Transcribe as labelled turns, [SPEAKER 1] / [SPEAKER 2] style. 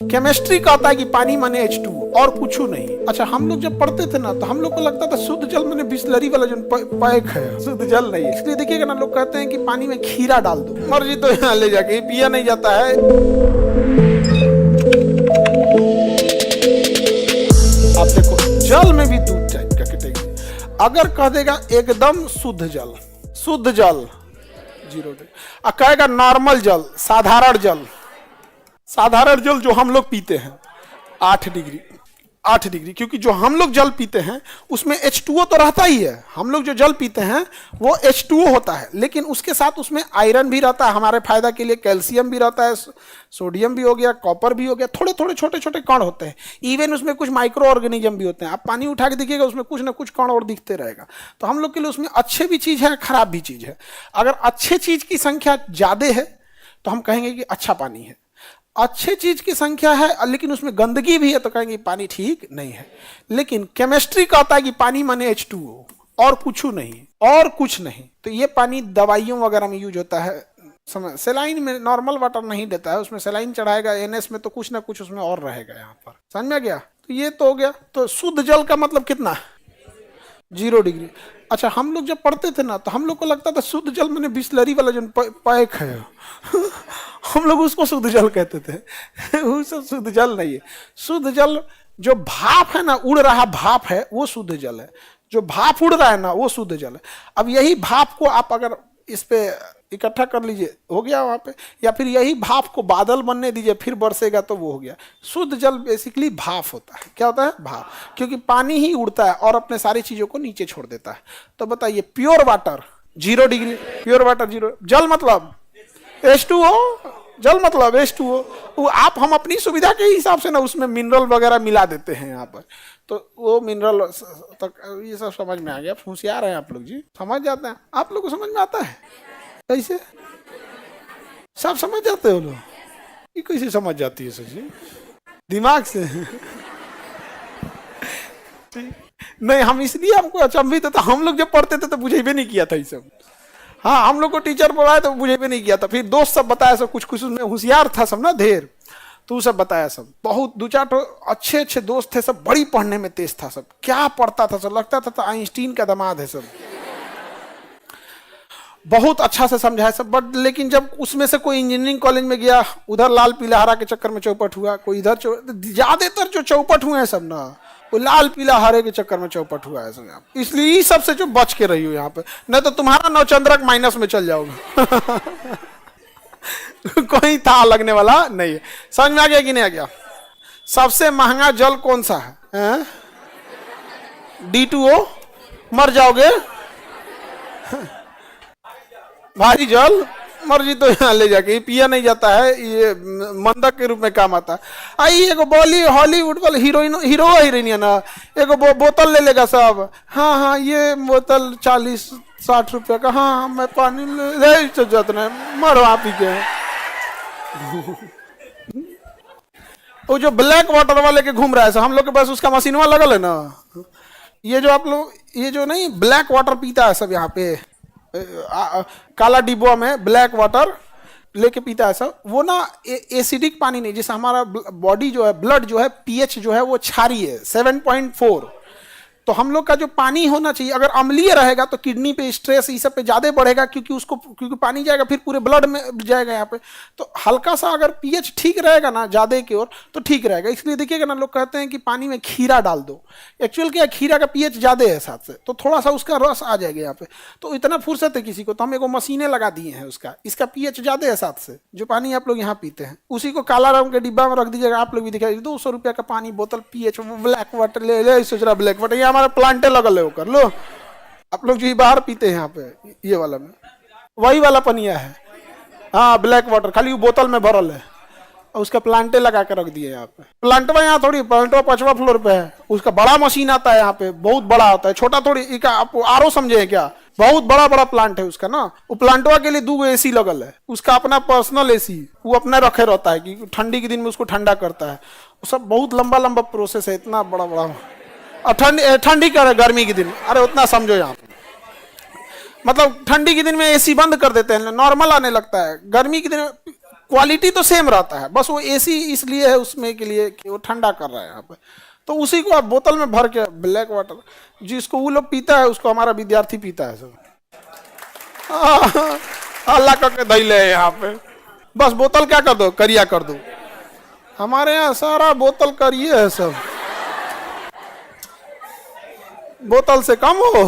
[SPEAKER 1] Chemistry कहता है कि पानी माने H2 और कुछ नहीं। अच्छा, हम लोग जब पढ़ते थे ना तो हम लोग को लगता था शुद्ध जल माने बिस्लरी वाला जो पैक है, शुद्ध जल नहीं है। इसलिए देखिएगा ना, लोग कहते हैं कि पानी में खीरा डाल दो, मर्जी तो यहाँ ले जाके पिया नहीं जाता है। आप देखो, जल में भी दूध टाइप का कैटेगरी। अगर कह देगा एकदम शुद्ध जल, शुद्ध जल 0 डिग्री, कहेगा नॉर्मल जल, साधारण जल, साधारण जल जो हम लोग पीते हैं 8 डिग्री, 8 डिग्री, क्योंकि जो हम लोग जल पीते हैं उसमें H2O तो रहता ही है। हम लोग जो जल पीते हैं वो H2O होता है, लेकिन उसके साथ उसमें आयरन भी रहता है हमारे फायदा के लिए, कैल्शियम भी रहता है, सोडियम भी हो गया, कॉपर भी हो गया, थोड़े थोड़े छोटे छोटे कण होते हैं। इवन उसमें कुछ माइक्रो ऑर्गेनिज्म भी होते हैं। आप पानी उठा के देखिएगा, उसमें कुछ ना कुछ कण और दिखते रहेगा। तो हम लोग के लिए उसमें अच्छे भी चीज़ है, खराब भी चीज़ है। अगर अच्छे चीज़ की संख्या ज़्यादा है तो हम कहेंगे कि अच्छा पानी है। अच्छे चीज की संख्या है लेकिन उसमें गंदगी भी है तो कहेंगे पानी ठीक नहीं है। लेकिन केमिस्ट्री कहता है कि पानी माने H2O और कुछ नहीं, और कुछ नहीं। तो ये पानी दवाइयों वगैरह में यूज होता है। समझ, सेलाइन में नॉर्मल वाटर नहीं देता है, उसमें सेलाइन चढ़ाएगा NS में तो कुछ ना कुछ उसमें और रहेगा। यहाँ पर समझ में गया? तो ये तो हो गया। तो शुद्ध जल का मतलब कितना? 0 डिग्री। अच्छा, हम लोग जब पढ़ते थे ना तो हम लोग को लगता था शुद्ध जल मैंने बिस्लरी वाला जो पैक है हम लोग उसको शुद्ध जल कहते थे। वो सब शुद्ध जल नहीं है। शुद्ध जल जो भाप है ना, उड़ रहा भाप है, वो शुद्ध जल है। जो भाप उड़ रहा है ना, वो शुद्ध जल है। अब यही भाप को आप अगर इस पे इकट्ठा कर लीजिए, हो गया वहां पे, या फिर यही भाप को बादल बनने दीजिए, फिर बरसेगा तो वो हो गया। शुद्ध जल बेसिकली भाप होता है। क्या होता है? भाप, क्योंकि पानी ही उड़ता है और अपने सारी चीजों को नीचे छोड़ देता है। तो बताइए, pure water 0 degree, pure water 0, जल मतलब H2O, जल मतलब H2O। वो आप हम अपनी सुविधा के हिसाब से ना उसमें मिनरल वगैरह मिला देते हैं यहाँ पर, तो वो मिनरल तक ये सब समझ में आ गया। होशियार हैं आप लोग जी, समझ जाते हैं। आप लोग को समझ में आता है कैसे? सब समझ जाते हो लोग? ये कैसे समझ जाती है सर जी? दिमाग से नहीं, हम इसलिए हमको अचंभित था। हम लोग जब पढ़ते थे तो बुझे भी नहीं किया था ये सब। हाँ, हम लोग को टीचर पढ़ाया तो बुझे भी नहीं किया था। फिर दोस्त सब बताया, सब कुछ कुछ उसमें होशियार था सब ना ढेर, तो सब बताया सब। बहुत 2-4 तो अच्छे अच्छे दोस्त थे सब, बड़ी पढ़ने में तेज था सब। क्या पढ़ता था सब, लगता था आइंस्टीन का दामाद है सब। बहुत अच्छा से समझाया सब। बट लेकिन जब उसमें से कोई इंजीनियरिंग कॉलेज में गया, उधर लाल पीला हरा के चक्कर में चौपट हुआ, कोई इधर ज्यादातर जो चौपट हुए हैं सब ना, वो लाल पीला हरे के चक्कर में चौपट हुआ है सब। इसलिए इस सबसे जो बच के रही हो यहाँ पे, नहीं तो तुम्हारा नवचंद्रक माइनस में चल जाओगे। कोई था लगने वाला नहीं है। समझ में आ गया कि नहीं आ गया? सबसे महंगा जल कौन सा है? D2O, मर जाओगे। भारी जल, मर्जी तो यहाँ ले जाके पिया नहीं जाता है, ये मंदक के रूप में काम आता है। आई एगो हॉलीवुड वाले हीरो हीरोइन ना, एगो बोतल ले लेगा सब। हाँ हाँ, ये बोतल 40-60 रुपये का। हाँ, मैं पानी ले जाता, मरो आप ही के। वो जो ब्लैक वाटर वाले के घूम रहा है, हम लोग के पास उसका मशीनवा लगल है ना। ये जो आप लोग, ये जो नहीं ब्लैक वाटर पीता है सब यहाँ पे, काला डिब्बा में ब्लैक वाटर लेके पीता है सब, वो ना एसिडिक पानी नहीं। जैसे हमारा बॉडी जो है, ब्लड जो है, pH जो है वो क्षारीय है 7.4। तो हम लोग का जो पानी होना चाहिए, अगर अम्लीय रहेगा तो किडनी पे स्ट्रेस इस सब पे ज्यादा बढ़ेगा, क्योंकि पानी जाएगा फिर पूरे ब्लड में जाएगा यहाँ पे। तो हल्का सा अगर pH ठीक रहेगा ना ज्यादा की ओर तो ठीक रहेगा। इसलिए देखिएगा ना, लोग कहते हैं कि पानी में खीरा डाल दो। एक्चुअल क्या, खीरा का pH ज्यादा है साथ से, तो थोड़ा सा उसका रस आ जाएगा यहाँ पे। तो इतना फुर्सत है किसी को, तो हम एगो मशीनें लगा दिए हैं उसका, इसका pH ज्यादा है साथ से। जो पानी आप लोग यहाँ पीते हैं उसी को काला रंग के डिब्बा में रख दीजिएगा। आप लोग भी दिखाई 200 रुपया का पानी बोतल, pH ब्लैक वाटर ले सोच रहा ब्लैक वाटर, ये हमारा प्लांटे लगल है, कर लो। आप लोग जो बाहर पीते हैं यहाँ पे, ये वाला में वही वाला पनिया है। हाँ, ब्लैक वाटर, खाली वो बोतल में भरल है और उसका प्लांटे लगा के रख दिए यहाँ पे। प्लांटवा यहाँ थोड़ी, प्लांटवा 5वां फ्लोर पे है। उसका बड़ा मशीन आता है यहाँ पे, बहुत बड़ा होता है, छोटा थोड़ी। आप RO समझे क्या? बहुत बड़ा बड़ा प्लांट है उसका ना। वो प्लांटवा के लिए 2 AC लगल है, उसका अपना पर्सनल AC, वो अपना रखे रहता है कि ठंडी के दिन में उसको ठंडा करता है। वो सब बहुत लंबा लंबा प्रोसेस है, इतना बड़ा बड़ा। और ठंडी कर गर्मी के दिन, अरे उतना समझो यहाँ पे, मतलब ठंडी के दिन में AC बंद कर देते हैं, नॉर्मल आने लगता है। गर्मी के दिन क्वालिटी तो सेम रहता है, बस वो एसी इसलिए है उसमें के लिए कि वो ठंडा कर रहा है यहाँ पे। तो उसी को आप बोतल में भर के ब्लैक वाटर, जिसको वो लोग पीता है उसको हमारा विद्यार्थी पीता है सब। अल्लाह करके धैले है यहाँ पे। बस बोतल क्या कर दो, करिया कर दो। हमारे यहाँ सारा बोतल करिए है सब, बोतल से कम हो।